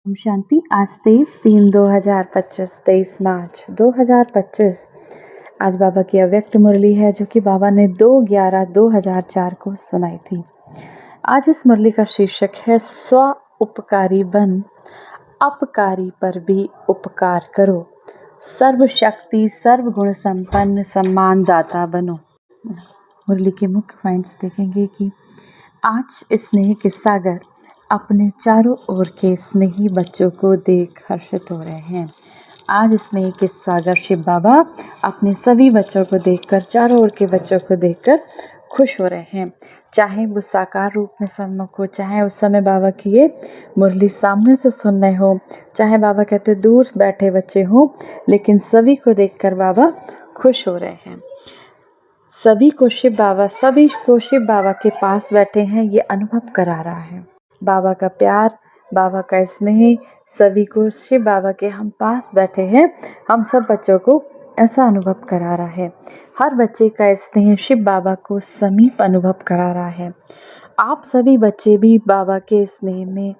ओम शांति। आज 23/3/2025 23 मार्च 2025। आज बाबा की अव्यक्त मुरली है जो कि बाबा ने 2/11/2004 को सुनाई थी। आज इस मुरली का शीर्षक है स्व उपकारी बन, अपकारी पर भी उपकार करो, सर्वशक्ति सर्वगुण संपन्न सम्मान दाता बनो। मुरली के मुख्य पॉइंट्स देखेंगे कि आज स्नेह के सागर अपने चारों ओर के स्नेही बच्चों को देख हर्षित हो रहे हैं। आज स्नेह के सागर शिव बाबा अपने सभी बच्चों को देखकर, चारों ओर के बच्चों को देखकर खुश हो रहे हैं। चाहे वो साकार रूप में सम्मुख हो, चाहे उस समय बाबा की ये मुरली सामने से सुन रहे हो, चाहे बाबा कहते दूर बैठे बच्चे हो, लेकिन सभी को देखकर बाबा खुश हो रहे हैं। सभी को शिव बाबा के पास बैठे हैं, ये अनुभव करा रहा है। बाबा का प्यार, बाबा का स्नेह सभी को शिव बाबा के हम पास बैठे हैं, हम सब बच्चों को ऐसा अनुभव करा रहा है। हर बच्चे का स्नेह शिव बाबा को समीप अनुभव करा रहा है। आप सभी बच्चे भी बाबा के स्नेह में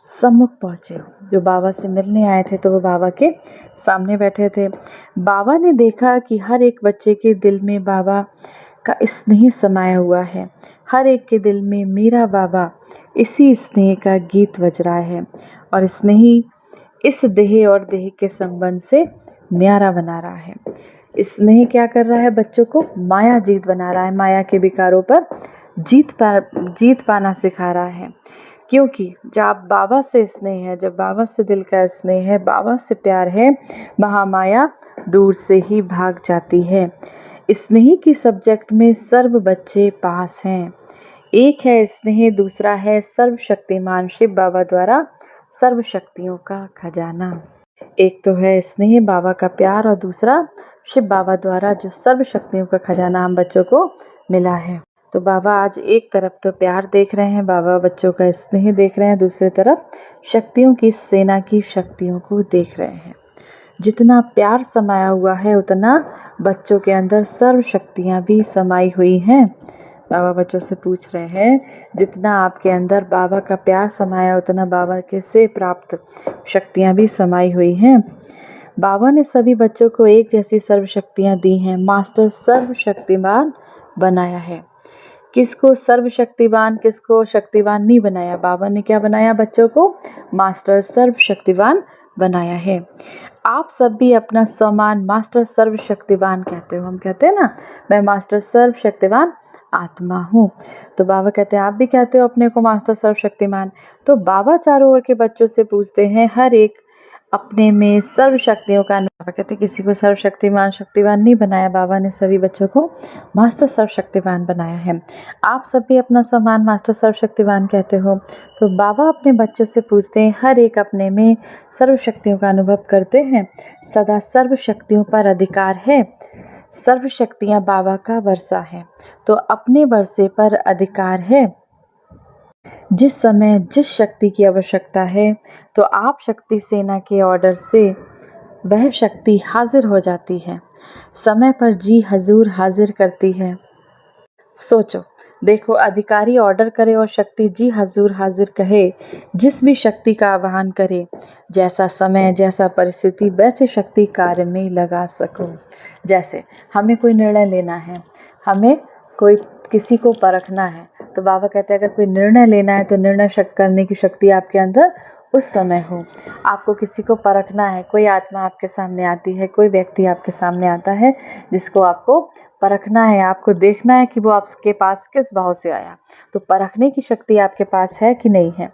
सम्मुख पहुँचे हो। जो बाबा से मिलने आए थे तो वो बाबा के सामने बैठे थे। बाबा ने देखा कि हर एक बच्चे के दिल में बाबा का स्नेह समाया हुआ है। हर एक के दिल में मेरा बाबा, इसी स्नेह का गीत बज रहा है और स्नेह इस देह और देह के संबंध से न्यारा बना रहा है। स्नेह क्या कर रहा है? बच्चों को माया जीत बना रहा है, माया के विकारों पर जीत पाना सिखा रहा है। क्योंकि जब बाबा से स्नेह है, जब बाबा से दिल का स्नेह है, बाबा से प्यार है, वहाँ माया दूर से ही भाग जाती है। स्नेह की सब्जेक्ट में सर्व बच्चे पास हैं। एक है स्नेह, दूसरा है सर्वशक्तिमान शिव बाबा द्वारा सर्व शक्तियों का खजाना। एक तो है स्नेह, बाबा का प्यार, और दूसरा शिव बाबा द्वारा जो सर्व शक्तियों का खजाना हम बच्चों को मिला है। तो बाबा आज एक तरफ तो प्यार देख रहे हैं, बाबा बच्चों का स्नेह देख रहे हैं, दूसरी तरफ शक्तियों की सेना की शक्तियों को देख रहे हैं। जितना प्यार समाया हुआ है उतना बच्चों के अंदर सर्व शक्तियाँ भी समाई हुई हैं। बाबा बच्चों से पूछ रहे हैं, जितना आपके अंदर बाबा का प्यार समाया उतना बाबा के से प्राप्त शक्तियाँ भी समाई हुई हैं। बाबा ने सभी बच्चों को एक जैसी सर्व शक्तियाँ दी हैं। मास्टर सर्वशक्तिमान बनाया है। किसको सर्वशक्तिवान, किसको शक्तिवान नहीं बनाया। बाबा ने क्या बनाया? बच्चों को मास्टर सर्वशक्तिवान बनाया है। आप सब भी अपना सम्मान मास्टर सर्वशक्तिवान कहते हो। हम कहते हैं ना, मैं मास्टर सर्वशक्तिवान आत्मा हूँ। तो बाबा कहते हैं आप भी कहते हो अपने को मास्टर सर्वशक्तिमान। तो बाबा चारों ओर के बच्चों से पूछते हैं, हर एक अपने में सर्व शक्तियों का अनुभव। कहते किसी को सर्वशक्तिमान शक्तिवान नहीं बनाया, बाबा ने सभी बच्चों को मास्टर सर्वशक्तिवान बनाया है। आप सब भी अपना सम्मान मास्टर सर्वशक्तिवान कहते हो। तो बाबा अपने बच्चों से पूछते हैं, हर एक अपने में सर्व शक्तियों का अनुभव करते हैं, सदा सर्व शक्तियों पर अधिकार है। सर्व शक्तियाँ बाबा का वर्षा है, तो अपने वर्षे पर अधिकार है। जिस समय जिस शक्ति की आवश्यकता है तो आप शक्ति सेना के ऑर्डर से वह शक्ति हाजिर हो जाती है। समय पर जी हजूर हाजिर करती है। सोचो, देखो, अधिकारी ऑर्डर करे और शक्ति जी हजूर हाजिर कहे। जिस भी शक्ति का आह्वान करे, जैसा समय जैसा परिस्थिति वैसे शक्ति कार्य में लगा सको। जैसे हमें कोई निर्णय लेना है, हमें कोई किसी को परखना है, तो बाबा कहते हैं अगर कोई निर्णय लेना है तो निर्णय करने की शक्ति आपके अंदर उस समय हो। आपको किसी को परखना है, कोई आत्मा आपके सामने आती है, कोई व्यक्ति आपके सामने आता है जिसको आपको परखना है, आपको देखना है कि वो आपके पास किस भाव से आया, तो परखने की शक्ति आपके पास है कि नहीं है।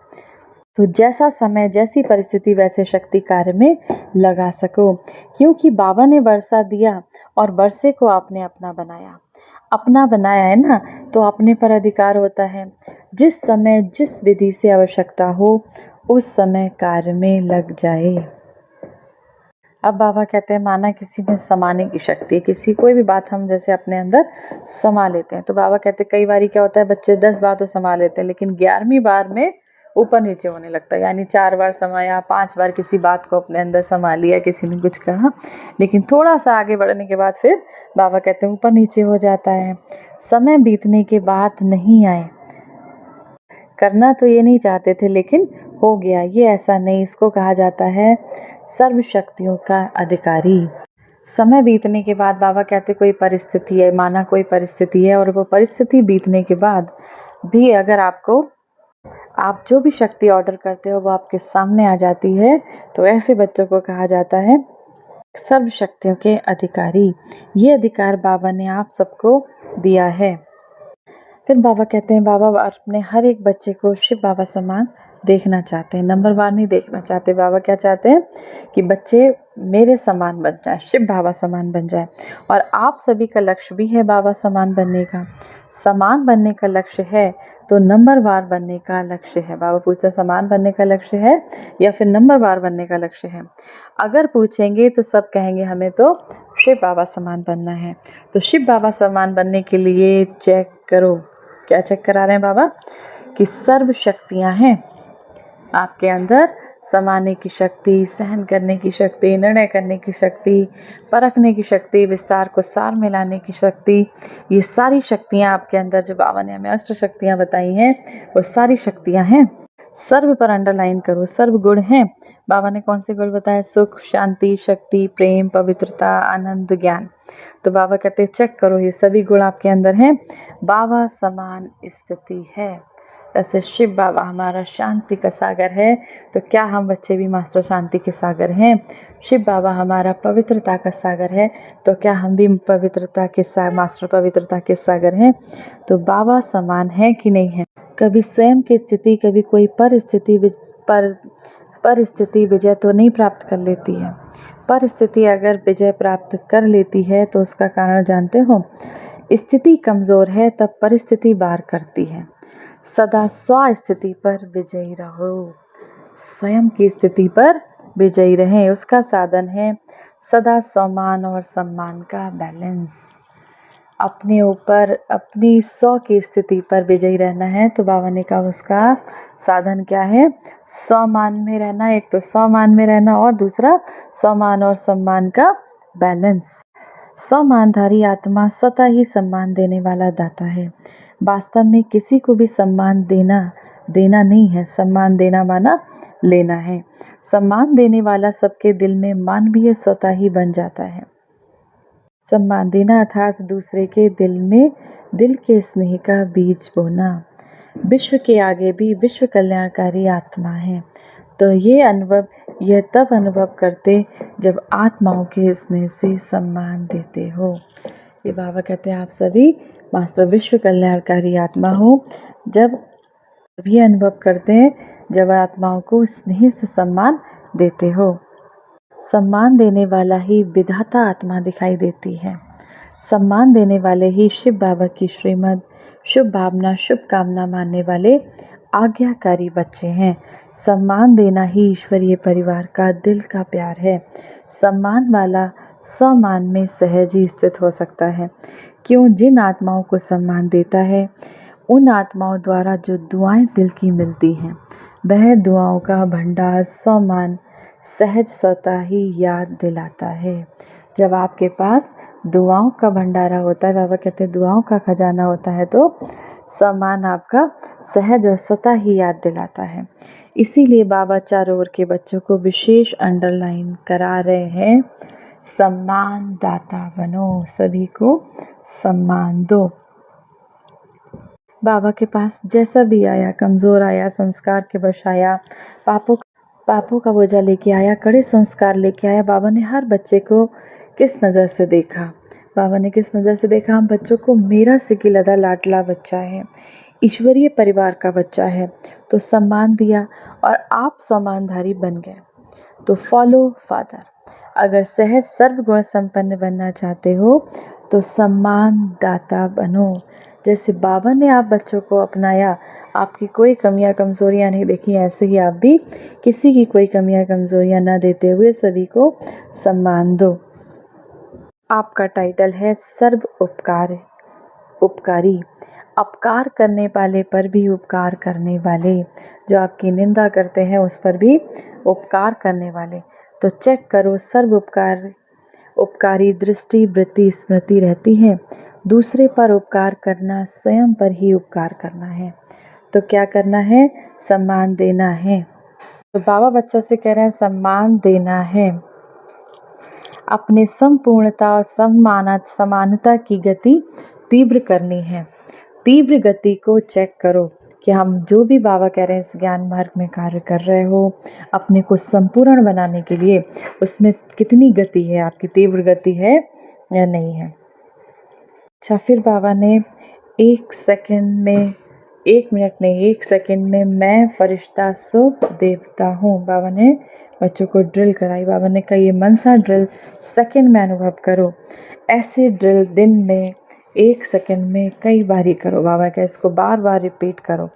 तो जैसा समय जैसी परिस्थिति वैसे शक्ति कार्य में लगा सको। क्योंकि बाबा ने वर्षा दिया और वर्षे को आपने अपना बनाया है ना, तो अपने पर अधिकार होता है। जिस समय जिस विधि से आवश्यकता हो उस समय कार्य में लग जाए। अब बाबा कहते हैं माना किसी में समाने की शक्ति, किसी कोई भी बात हम जैसे अपने अंदर समा लेते हैं, तो बाबा कहते हैं कई बार क्या होता है, बच्चे 10 बार तो समा लेते हैं, लेकिन 11वीं बार में ऊपर नीचे होने लगता है। यानी 4 बार समाया, 5 बार किसी बात को अपने अंदर समा लिया, किसी ने कुछ कहा, लेकिन थोड़ा सा आगे बढ़ने के बाद फिर बाबा कहते हैं ऊपर नीचे हो जाता है। समय बीतने के बाद नहीं आए, करना तो ये नहीं चाहते थे, लेकिन हो गया, ये ऐसा नहीं, इसको कहा जाता है सर्व शक्तियों का अधिकारी। समय बीतने के बाद बाबा कहते कोई परिस्थिति है, माना कोई परिस्थिति है और वो परिस्थिति बीतने के बाद भी अगर आप जो भी शक्ति ऑर्डर करते हो वो आपके सामने आ जाती है, तो ऐसे बच्चों को कहा जाता है सर्व शक्तियों के अधिकारी। ये अधिकार बाबा ने आप सबको दिया है। फिर बाबा कहते हैं बाबा अपने हर एक बच्चे को शिव बाबा समान देखना चाहते हैं, नंबरवार नहीं देखना चाहते। बाबा क्या चाहते हैं कि बच्चे मेरे समान बन जाए, शिव बाबा समान बन जाए। और आप सभी का लक्ष्य भी है बाबा समान बनने का। समान बनने का लक्ष्य है तो नंबरवार बनने का लक्ष्य है। बाबा पूछते समान बनने का लक्ष्य है या फिर नंबरवार बनने का लक्ष्य है। अगर पूछेंगे तो सब कहेंगे हमें तो शिव बाबा समान बनना है। तो शिव बाबा समान बनने के लिए चेक करो, क्या चेक करा रहे हैं बाबा कि सर्व शक्तियां हैं आपके अंदर। समाने की शक्ति, सहन करने की शक्ति, निर्णय करने की शक्ति, परखने की शक्ति, विस्तार को सार में लाने की शक्ति, ये सारी शक्तियां आपके अंदर जो बाबा ने हमें अष्ट शक्तियां बताई हैं वो सारी शक्तियां हैं। सर्व पर अंडरलाइन करो, सर्व गुण हैं। बाबा ने कौन से गुण बताए? सुख, शांति, शक्ति, प्रेम, पवित्रता, आनंद, ज्ञान। तो बाबा कहते हैं चेक करो ये सभी गुण आपके अंदर हैं। बाबा समान स्थिति है। ऐसे शिव बाबा हमारा शांति का सागर है, तो क्या हम बच्चे भी मास्टर शांति के सागर हैं? शिव बाबा हमारा पवित्रता का सागर है, तो क्या हम भी पवित्रता के मास्टर पवित्रता के सागर हैं? तो बाबा समान है कि नहीं है? कभी स्वयं की स्थिति, कभी कोई परिस्थिति विजय तो नहीं प्राप्त कर लेती है। परिस्थिति अगर विजय प्राप्त कर लेती है तो उसका कारण जानते हो? स्थिति कमज़ोर है तब परिस्थिति वार करती है। सदा स्व स्थिति पर विजयी रहो, स्वयं की स्थिति पर विजयी रहें। उसका साधन है सदा सम्मान और सम्मान का बैलेंस। अपने ऊपर अपनी स्व की स्थिति पर विजयी रहना है, तो बाबा ने कहा उसका साधन क्या है? सम्मान में रहना। एक तो सम्मान में रहना और दूसरा सम्मान और सम्मान का बैलेंस। सम्मानधारी आत्मा स्वतः ही सम्मान देने वाला दाता है। वास्तव में किसी को भी सम्मान देना नहीं है। सम्मान देना माना लेना है। सम्मान देने वाला सबके दिल में मानवीय स्वतः ही बन जाता है। सम्मान देना अर्थात दूसरे के दिल में दिल के स्नेह का बीज बोना। विश्व के आगे भी विश्व कल्याणकारी आत्मा है, तो यह तब अनुभव करते जब आत्माओं के स्नेह से सम्मान देते हो। ये बाबा कहते हैं आप सभी मास्टर विश्व कल्याणकारी आत्मा हो, जब भी अनुभव करते हैं जब आत्माओं को स्नेह से सम्मान देते हो। सम्मान देने वाला ही विधाता आत्मा दिखाई देती है। सम्मान देने वाले ही शिव बाबा की श्रीमद्, शुभ भावना, शुभ कामना मानने वाले आज्ञाकारी बच्चे हैं। सम्मान देना ही ईश्वरीय परिवार का दिल का प्यार है। सम्मान वाला सम्मान में सहज ही स्थित हो सकता है। क्यों? जिन आत्माओं को सम्मान देता है उन आत्माओं द्वारा जो दुआएं दिल की मिलती हैं, वह दुआओं का भंडार सम्मान सहज स्वतः ही याद दिलाता है। जब आपके पास दुआओं का भंडारा होता है, बाबा कहते हैं दुआओं का खजाना होता है, तो सम्मान आपका सहज और स्वतः ही याद दिलाता है। इसीलिए बाबा चारों ओर के बच्चों को विशेष अंडरलाइन करा रहे हैं, सम्मान दाता बनो, सभी को सम्मान दो। बाबा के पास जैसा भी आया, कमज़ोर आया, संस्कार के वश आया, पापों का बोझा लेके आया, कड़े संस्कार लेके आया, बाबा ने हर बच्चे को किस नज़र से देखा? बाबा ने किस नज़र से देखा? हम बच्चों को मेरा सिकिलदा लाडला बच्चा है, ईश्वरीय परिवार का बच्चा है, तो सम्मान दिया और आप सम्मानधारी बन गए। तो फॉलो फादर। अगर सहज सर्वगुण संपन्न बनना चाहते हो तो सम्मान दाता बनो। जैसे बाबा ने आप बच्चों को अपनाया, आपकी कोई कमियां कमज़ोरियां नहीं देखी, ऐसे ही आप भी किसी की कोई कमियां कमज़ोरियां न देते हुए सभी को सम्मान दो। आपका टाइटल है सर्व उपकारी। अपकार करने वाले पर भी उपकार करने वाले, जो आपकी निंदा करते हैं उस पर भी उपकार करने वाले। तो चेक करो, सर्व उपकारी दृष्टि, वृत्ति, स्मृति रहती है। दूसरे पर उपकार करना स्वयं पर ही उपकार करना है। तो क्या करना है? सम्मान देना है। तो बाबा बच्चों से कह रहे हैं सम्मान देना है, अपने संपूर्णता और समानता की गति तीव्र करनी है। तीव्र गति को चेक करो कि हम जो भी बाबा कह रहे हैं इस ज्ञान मार्ग में कार्य कर रहे हो, अपने को संपूर्ण बनाने के लिए उसमें कितनी गति है, आपकी तीव्र गति है या नहीं है। अच्छा, फिर बाबा ने 1 सेकंड में, 1 मिनट नहीं 1 सेकंड में मैं फरिश्ता सो देवता हूँ, बाबा ने बच्चों को ड्रिल कराई। बाबा ने कहा ये मनसा ड्रिल सेकंड में अनुभव करो। ऐसे ड्रिल दिन में 1 सेकंड में कई बार ही करो। बाबा का इसको बार बार रिपीट करो।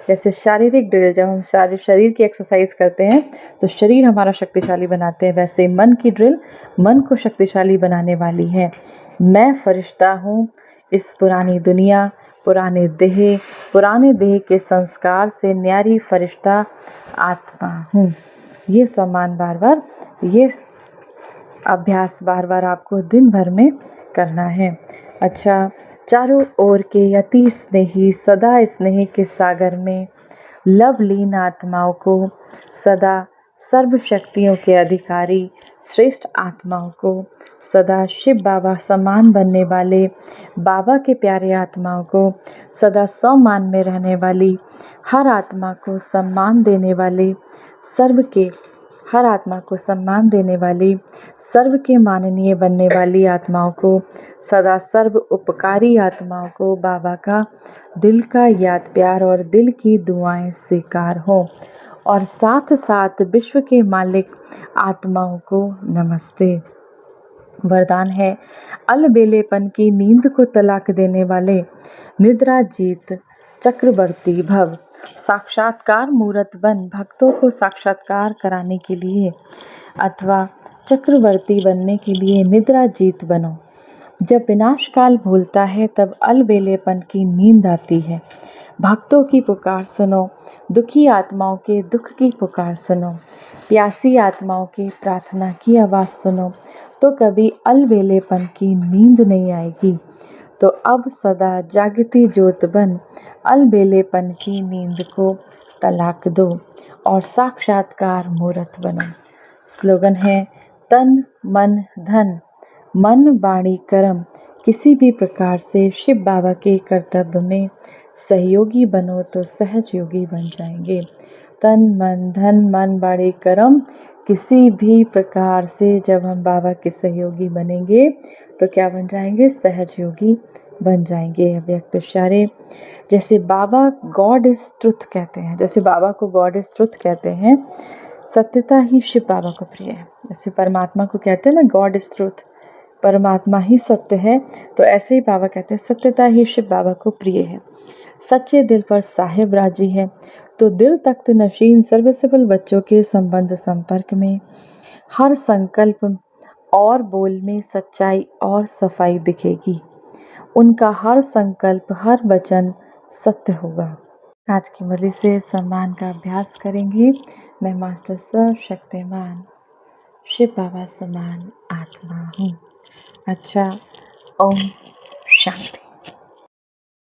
जैसे शारीरिक ड्रिल, जब हम शरीर की एक्सरसाइज करते हैं तो शरीर हमारा शक्तिशाली बनाते हैं, वैसे मन की ड्रिल मन को शक्तिशाली बनाने वाली है। मैं फरिश्ता हूँ, इस पुरानी दुनिया, पुराने देह के संस्कार से न्यारी फरिश्ता आत्मा हूँ। ये सम्मान बार बार, ये अभ्यास बार बार आपको दिन भर में करना है। अच्छा, चारों ओर के अति स्नेही सदा स्नेह के सागर में लवलीन आत्माओं को, सदा सर्व शक्तियों के अधिकारी श्रेष्ठ आत्माओं को, सदा शिव बाबा समान बनने वाले बाबा के प्यारे आत्माओं को, सदा सम्मान में रहने वाली हर आत्मा को सम्मान देने वाले हर आत्मा को सम्मान देने वाली, सर्व के माननीय बनने वाली आत्माओं को, सदा सर्व उपकारी आत्माओं को बाबा का दिल का याद प्यार और दिल की दुआएं स्वीकार हो, और साथ साथ विश्व के मालिक आत्माओं को नमस्ते। वरदान है, अलबेलेपन की नींद को तलाक देने वाले निद्रा जीत चक्रवर्ती भव, साक्षात्कार मूर्त बन भक्तों को साक्षात्कार कराने के लिए अथवा चक्रवर्ती बनने के लिए निद्रा जीत बनो। जब विनाश काल भूलता है तब अलबेलेपन की नींद आती है। भक्तों की पुकार सुनो, दुखी आत्माओं के दुख की पुकार सुनो, प्यासी आत्माओं की प्रार्थना की आवाज़ सुनो, तो कभी अलबेलेपन की नींद नहीं आएगी। तो अब सदा जागती ज्योत बन अलबेलेपन की नींद को तलाक दो और साक्षात्कार मूर्त बनो। स्लोगन है, तन मन धन, मन वाणी कर्म किसी भी प्रकार से शिव बाबा के कर्तव्य में सहयोगी बनो तो सहज योगी बन जाएंगे। तन मन धन मन वाणी कर्म किसी भी प्रकार से जब हम बाबा के सहयोगी बनेंगे तो क्या बन जाएंगे? सहज योगी बन जाएंगे। अव्यक्त इशारे, जैसे बाबा गॉड इज ट्रुथ कहते हैं, जैसे बाबा को गॉड इज ट्रुथ कहते हैं, सत्यता ही शिव बाबा को प्रिय है। जैसे परमात्मा को कहते हैं ना गॉड इज ट्रुथ, परमात्मा ही सत्य है, तो ऐसे ही बाबा कहते हैं सत्यता ही शिव बाबा को प्रिय है। सच्चे दिल पर साहिब राजी है, तो दिल तख्त नशीन सर्विसेबल बच्चों के संबंध संपर्क में हर संकल्प और बोल में सच्चाई और सफाई दिखेगी। उनका हर संकल्प हर वचन सत्य होगा। आज की मुरली से सम्मान का अभ्यास करेंगे। मैं मास्टर सर्वशक्तिमान शिव बाबा समान आत्मा हूँ। अच्छा, ओम शांति।